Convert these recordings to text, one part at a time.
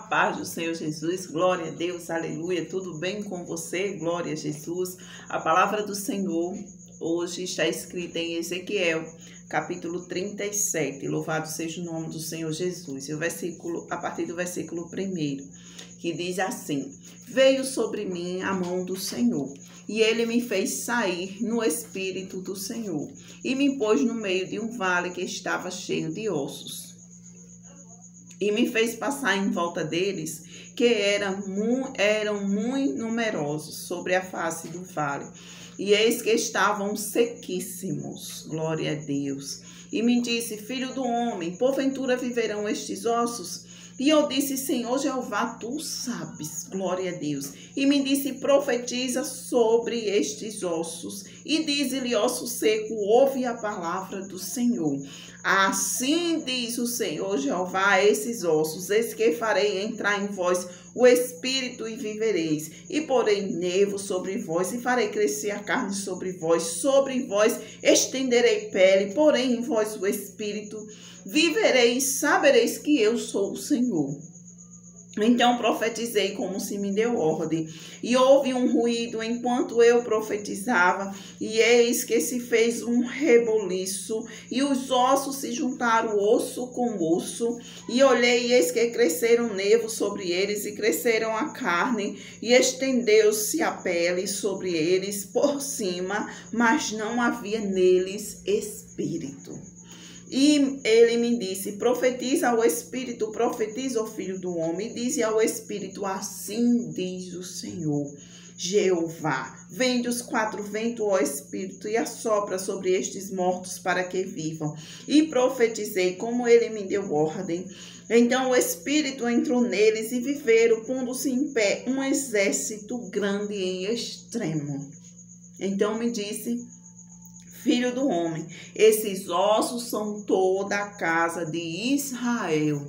paz do Senhor Jesus, glória a Deus, aleluia, tudo bem com você? Glória a Jesus. A palavra do Senhor hoje está escrita em Ezequiel, capítulo 37, louvado seja o nome do Senhor Jesus. E o versículo, a partir do versículo 1, que diz assim: veio sobre mim a mão do Senhor, e ele me fez sair no espírito do Senhor, e me pôs no meio de um vale que estava cheio de ossos. E me fez passar em volta deles, que eram muito numerosos sobre a face do vale. E eis que estavam sequíssimos, glória a Deus. E me disse: filho do homem, porventura viverão estes ossos? E eu disse: Senhor Jeová, tu sabes, glória a Deus. E me disse: profetiza sobre estes ossos, e dize-lhe, osso seco, ouve a palavra do Senhor. Assim diz o Senhor Jeová a esses ossos: eis que farei entrar em vós o espírito e vivereis, e porei nervo sobre vós, e farei crescer a carne sobre vós estenderei pele, porém em vós o espírito, vivereis, sabereis que eu sou o Senhor. Então profetizei como se me deu ordem, e houve um ruído enquanto eu profetizava, e eis que se fez um reboliço, e os ossos se juntaram osso com osso, e olhei, e eis que cresceram nervos sobre eles, e cresceram a carne, e estendeu-se a pele sobre eles por cima, mas não havia neles espírito. E ele me disse: profetiza ao Espírito, profetiza ao Filho do Homem, e dize ao Espírito: assim diz o Senhor Jeová, vem dos quatro ventos, ó Espírito, e assopra sobre estes mortos para que vivam. E profetizei como ele me deu ordem. Então o Espírito entrou neles, e viveram, pondo-se em pé um exército grande em extremo. Então me disse: filho do homem, esses ossos são toda a casa de Israel.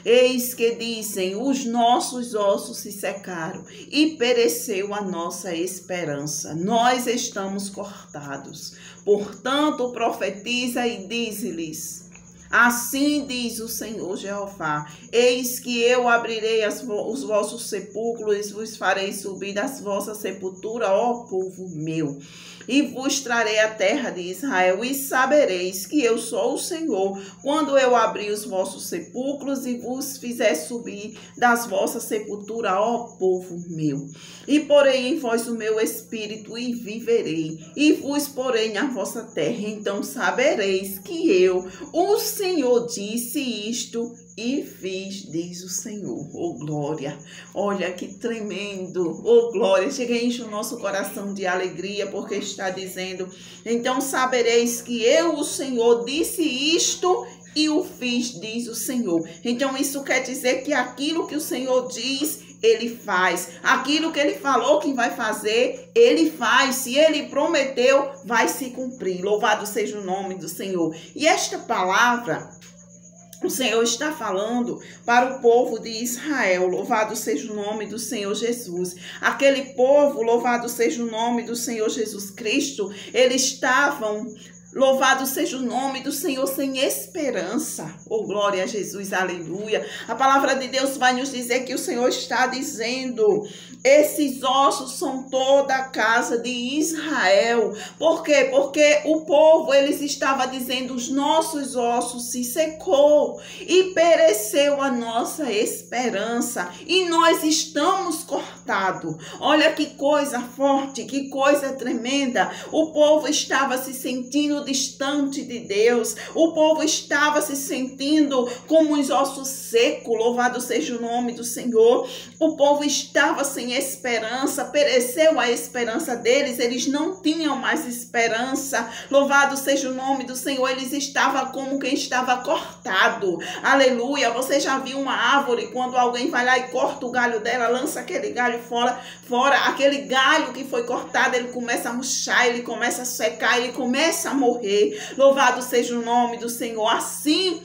Eis que dizem: os nossos ossos se secaram, e pereceu a nossa esperança. Nós estamos cortados. Portanto, profetiza e dize-lhes: assim diz o Senhor Jeová: eis que eu abrirei os vossos sepulcros, e vos farei subir das vossas sepulturas, ó povo meu, e vos trarei a terra de Israel, e sabereis que eu sou o Senhor, quando eu abrir os vossos sepulcros e vos fizer subir das vossas sepulturas, ó povo meu. E porei em vós o meu espírito, e viverei, e vos porei na vossa terra. Então sabereis que eu, o Senhor, disse isto e fiz, diz o Senhor. Oh, glória! Olha que tremendo! Oh, glória! Chega e enche o nosso coração de alegria, porque está dizendo: então sabereis que eu, o Senhor, disse isto e o fiz, diz o Senhor. Então isso quer dizer que aquilo que o Senhor diz, ele faz. Aquilo que ele falou que vai fazer, ele faz. Se ele prometeu, vai se cumprir. Louvado seja o nome do Senhor. E esta palavra o Senhor está falando para o povo de Israel. Louvado seja o nome do Senhor Jesus. Aquele povo, louvado seja o nome do Senhor Jesus Cristo, eles estavam, louvado seja o nome do Senhor, sem esperança. Oh, glória a Jesus, aleluia. A palavra de Deus vai nos dizer que o Senhor está dizendo: esses ossos são toda a casa de Israel. Por quê? Porque o povo, eles estava dizendo: os nossos ossos se secou e pereceu a nossa esperança, e nós estamos cortados. Olha que coisa forte, que coisa tremenda. O povo estava se sentindo distante de Deus. O povo estava se sentindo como os ossos secos. Louvado seja o nome do Senhor. O povo estava sem esperança, pereceu a esperança deles, eles não tinham mais esperança. Louvado seja o nome do Senhor. Eles estavam como quem estava cortado. Aleluia. Você já viu uma árvore, quando alguém vai lá e corta o galho dela, lança aquele galho fora, aquele galho que foi cortado, ele começa a murchar, ele começa a secar, ele começa a morrer. Louvado seja o nome do Senhor. Assim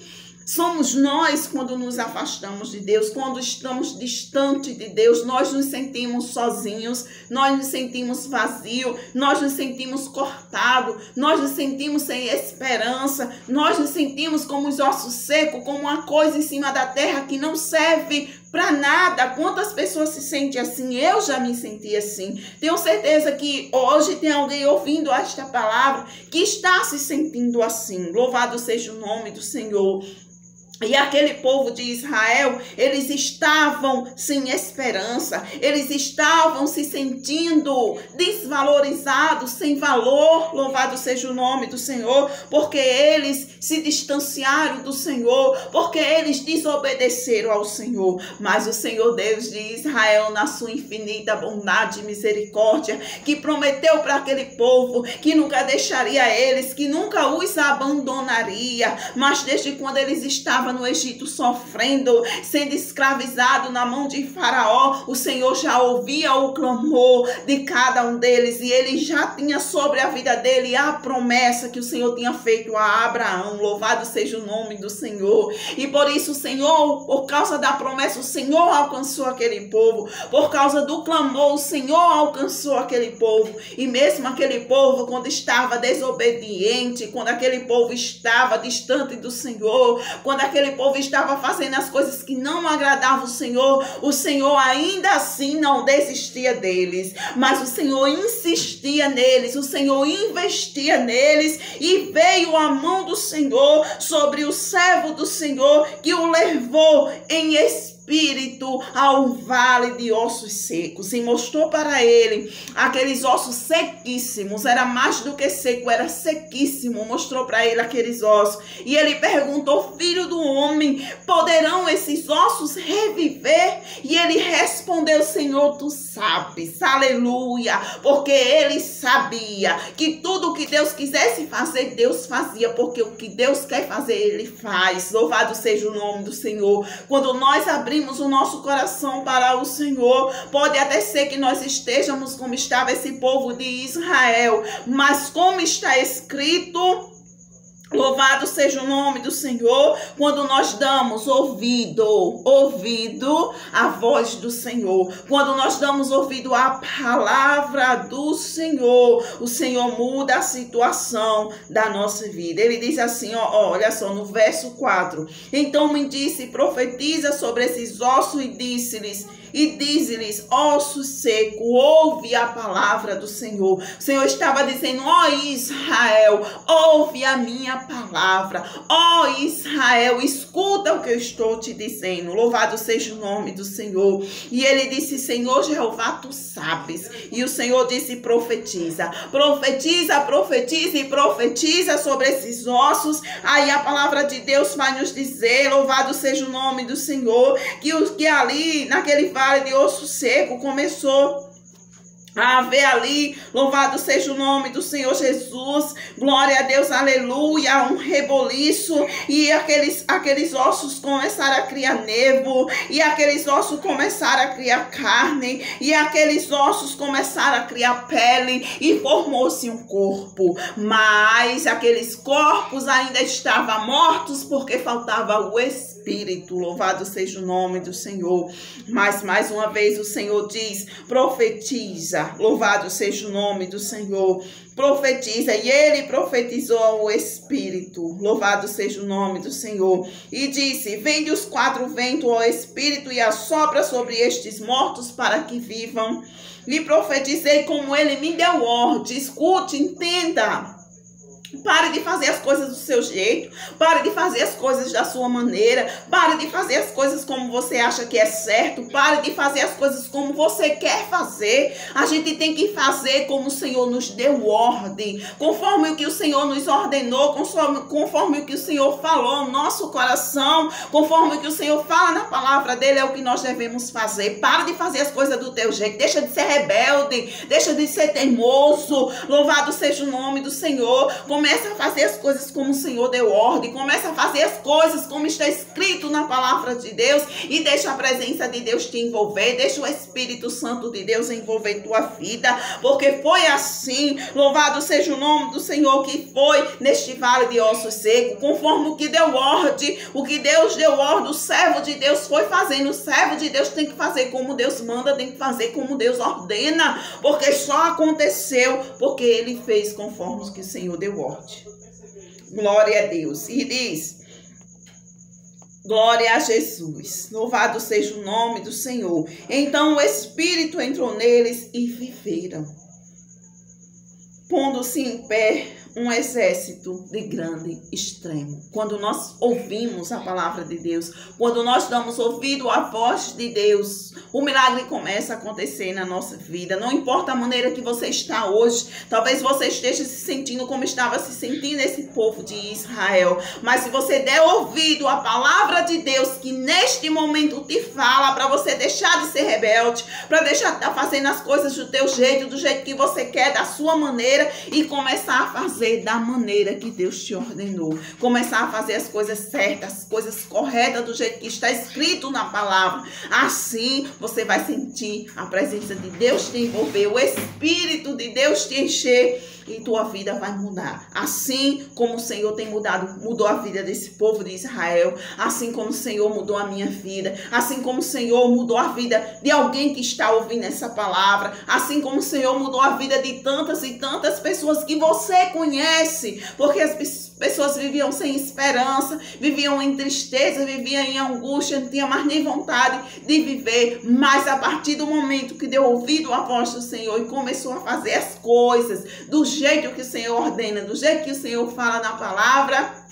somos nós quando nos afastamos de Deus, quando estamos distante de Deus. Nós nos sentimos sozinhos, nós nos sentimos vazios, nós nos sentimos cortados, nós nos sentimos sem esperança, nós nos sentimos como os ossos secos, como uma coisa em cima da terra que não serve para nada. Quantas pessoas se sentem assim? Eu já me senti assim. Tenho certeza que hoje tem alguém ouvindo esta palavra que está se sentindo assim. Louvado seja o nome do Senhor. E aquele povo de Israel, eles estavam sem esperança, eles estavam se sentindo desvalorizados, sem valor, louvado seja o nome do Senhor, porque eles se distanciaram do Senhor, porque eles desobedeceram ao Senhor. Mas o Senhor Deus de Israel, na sua infinita bondade e misericórdia, que prometeu para aquele povo que nunca deixaria eles, que nunca os abandonaria, mas desde quando eles estavam no Egito sofrendo, sendo escravizado na mão de Faraó, o Senhor já ouvia o clamor de cada um deles e ele já tinha sobre a vida dele a promessa que o Senhor tinha feito a Abraão. Louvado seja o nome do Senhor. E por isso o Senhor, por causa da promessa, o Senhor alcançou aquele povo. Por causa do clamor, o Senhor alcançou aquele povo. E mesmo aquele povo, quando estava desobediente, quando aquele povo estava distante do Senhor, quando aquele povo estava fazendo as coisas que não agradavam o Senhor ainda assim não desistia deles, mas o Senhor insistia neles, o Senhor investia neles, e veio a mão do Senhor sobre o servo do Senhor, que o levou em espírito ao vale de ossos secos, e mostrou para ele aqueles ossos sequíssimos. Era mais do que seco, era sequíssimo. Mostrou para ele aqueles ossos, e ele perguntou: filho do homem, poderão esses ossos reviver? E ele respondeu: Senhor, tu sabes. Aleluia. Porque ele sabia que tudo o que Deus quisesse fazer, Deus fazia, porque o que Deus quer fazer, ele faz. Louvado seja o nome do Senhor. Quando nós abrimos o nosso coração para o Senhor, pode até ser que nós estejamos como estava esse povo de Israel, mas como está escrito, louvado seja o nome do Senhor, quando nós damos ouvido à voz do Senhor, quando nós damos ouvido à palavra do Senhor, o Senhor muda a situação da nossa vida. Ele diz assim, olha só, no verso 4, então me disse, profetiza sobre esses ossos e diz-lhes, ossos secos, ouve a palavra do Senhor. O Senhor estava dizendo: ó Israel, ouve a minha palavra. Ó Israel, escuta o que eu estou te dizendo. Louvado seja o nome do Senhor. E ele disse: Senhor Jeová, tu sabes. E o Senhor disse: profetiza. Profetiza, profetiza e profetiza sobre esses ossos. Aí a palavra de Deus vai nos dizer, louvado seja o nome do Senhor, que ali naquele vale de osso seco começou a haver ali, louvado seja o nome do Senhor Jesus, glória a Deus, aleluia, um reboliço, e aqueles ossos começaram a criar nervo, e aqueles ossos começaram a criar carne, e aqueles ossos começaram a criar pele, e formou-se um corpo. Mas aqueles corpos ainda estavam mortos, porque faltava o Espírito. Louvado seja o nome do Senhor. Mas mais uma vez o Senhor diz: profetiza. Louvado seja o nome do Senhor. Profetiza. E ele profetizou ao Espírito. Louvado seja o nome do Senhor. E disse: vem dos quatro ventos ao Espírito e assopra sobre estes mortos para que vivam. E profetizei como ele me deu ordem. Escute, entenda. Pare de fazer as coisas do seu jeito. Pare de fazer as coisas da sua maneira. Pare de fazer as coisas como você acha que é certo. Pare de fazer as coisas como você quer fazer. A gente tem que fazer como o Senhor nos deu ordem. Conforme o que o Senhor nos ordenou. Conforme o que o Senhor falou no nosso coração. Conforme o que o Senhor fala na palavra dele, é o que nós devemos fazer. Pare de fazer as coisas do teu jeito. Deixa de ser rebelde. Deixa de ser teimoso. Louvado seja o nome do Senhor. Começa a fazer as coisas como o Senhor deu ordem. Começa a fazer as coisas como está escrito na palavra de Deus. E deixa a presença de Deus te envolver. Deixa o Espírito Santo de Deus envolver tua vida. Porque foi assim. Louvado seja o nome do Senhor, que foi neste vale de ossos secos. Conforme o que deu ordem. O que Deus deu ordem. O servo de Deus foi fazendo. O servo de Deus tem que fazer como Deus manda. Tem que fazer como Deus ordena. Porque só aconteceu porque ele fez conforme o que o Senhor deu ordem. Glória a Deus. E diz: Glória a Jesus. Louvado seja o nome do Senhor. Então o Espírito entrou neles e viveram, pondo-se em pé um exército de grande extremo. Quando nós ouvimos a palavra de Deus, quando nós damos ouvido à voz de Deus, o milagre começa a acontecer na nossa vida. Não importa a maneira que você está hoje, talvez você esteja se sentindo como estava se sentindo esse povo de Israel, mas se você der ouvido à palavra de Deus, que neste momento te fala para você deixar de ser rebelde, para deixar de estar fazendo as coisas do teu jeito, do jeito que você quer, da sua maneira, e começar a fazer da maneira que Deus te ordenou. Começar a fazer as coisas certas, as coisas corretas, do jeito que está escrito na palavra. Assim você vai sentir a presença de Deus te envolver, o Espírito de Deus te encher, e tua vida vai mudar. Assim como o Senhor tem mudou a vida desse povo de Israel, assim como o Senhor mudou a minha vida, assim como o Senhor mudou a vida de alguém que está ouvindo essa palavra, assim como o Senhor mudou a vida de tantas e tantas pessoas que você conhece, porque as pessoas viviam sem esperança, viviam em tristeza, viviam em angústia, não tinham mais nem vontade de viver, mas a partir do momento que deu ouvido à voz do Senhor e começou a fazer as coisas do jeito que o Senhor ordena, do jeito que o Senhor fala na palavra,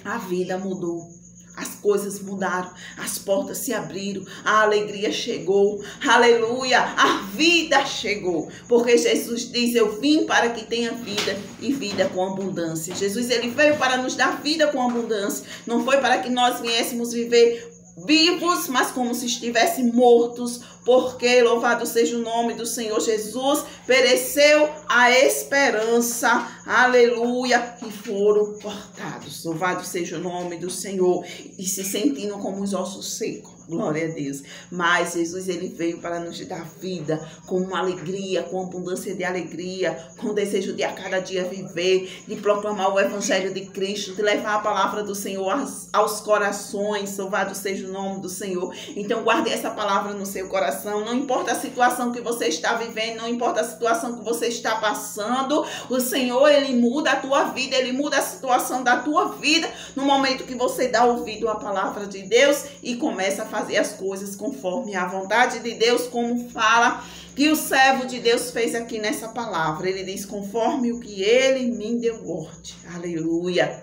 a vida mudou. As coisas mudaram, as portas se abriram, a alegria chegou, aleluia, a vida chegou, porque Jesus diz: eu vim para que tenha vida e vida com abundância. Jesus, ele veio para nos dar vida com abundância, não foi para que nós viéssemos viver vivos, mas como se estivessem mortos, porque, louvado seja o nome do Senhor Jesus, pereceu a esperança, aleluia, e foram cortados. Louvado seja o nome do Senhor, e se sentindo como os ossos secos. Glória a Deus. Mas Jesus, ele veio para nos dar vida com uma alegria, com abundância de alegria, com o desejo de a cada dia viver, de proclamar o Evangelho de Cristo, de levar a palavra do Senhor aos corações. Louvado seja o nome do Senhor. Então guarde essa palavra no seu coração. Não importa a situação que você está vivendo, não importa a situação que você está passando, o Senhor, ele muda a tua vida, ele muda a situação da tua vida no momento que você dá ouvido à palavra de Deus e começa a fazer as coisas conforme a vontade de Deus, como fala que o servo de Deus fez aqui nessa palavra. Ele diz: conforme o que ele me deu ordem. Aleluia.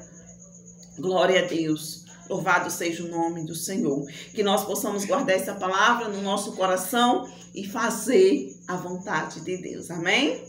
Glória a Deus. Louvado seja o nome do Senhor. Que nós possamos guardar essa palavra no nosso coração e fazer a vontade de Deus. Amém?